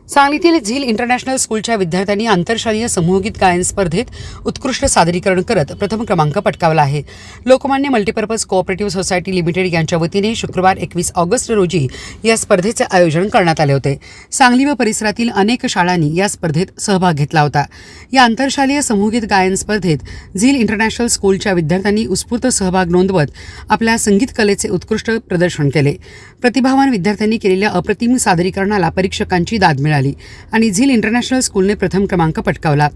सांगलीतील झील इंटरनॅशनल स्कूलच्या विद्यार्थ्यांनी आंतरशालेय समूहगीत गायन स्पर्धेत उत्कृष्ट सादरीकरण करत प्रथम क्रमांक पटकावला आहे. Lokmanya multipurpose cooperative society limited यांच्या वतीने शुक्रवार 21 ऑगस्ट रोजी या स्पर्धेचे आयोजन करण्यात आले होते. सांगली व परिसरातील अनेक शाळांनी या स्पर्धेत सहभाग घेतला होता. या आंतरशालेय समूहगीत गायन स्पर्धेत झील इंटरनॅशनल स्कूलच्या विद्यार्थ्यांनी उत्स्फूर्त सहभाग नोंदवत आपल्या संगीत कलेचे उत्कृष्ट प्रदर्शन केले. प्रतिभावान विद्यार्थ्यांनी केलेल्या अप्रतिम सादरीकरणाला परीक्षकांची दाद मिळाली आणि झील इंटरनॅशनल स्कूलने प्रथम क्रमांक पटकावला.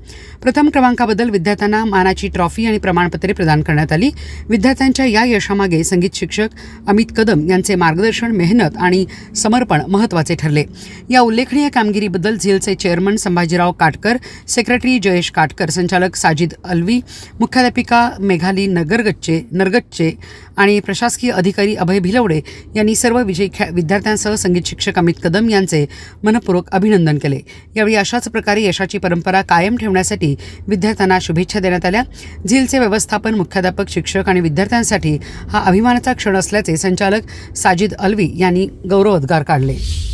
प्रथम क्रमांकाबद्दल विद्यार्थ्यांना मानाची ट्रॉफी आणि प्रमाणपत्रे प्रदान करण्यात आली. विद्यार्थ्यांच्या या यशामागे संगीत शिक्षक अमित कदम यांचे मार्गदर्शन, मेहनत आणि समर्पण महत्त्वाचे ठरले. या उल्लेखनीय कामगिरीबद्दल झीलचे चेअरमन संभाजीराव काटकर, सेक्रेटरी जयेश काटकर, संचालक साजिद अलवी, मुख्याध्यापिका मेघाली नरगच्चे आणि प्रशासकीय अधिकारी अभय भिलवडे यांनी सर्व विद्यार्थ्यांसह संगीत शिक्षक अमित कदम यांचे मनपूर्वक अभिनंदन केले. यावेळी अशाच प्रकारे यशाची परंपरा कायम ठेवण्यासाठी विद्यार्थ्यांना शुभेच्छा देण्यात आल्या. झीलचे व्यवस्थापन, मुख्याध्यापक, शिक्षक आणि विद्यार्थ्यांसाठी हा अभिमानाचा क्षण असल्याचे संचालक साजिद अलवी यांनी गौरवोद्गार काढले.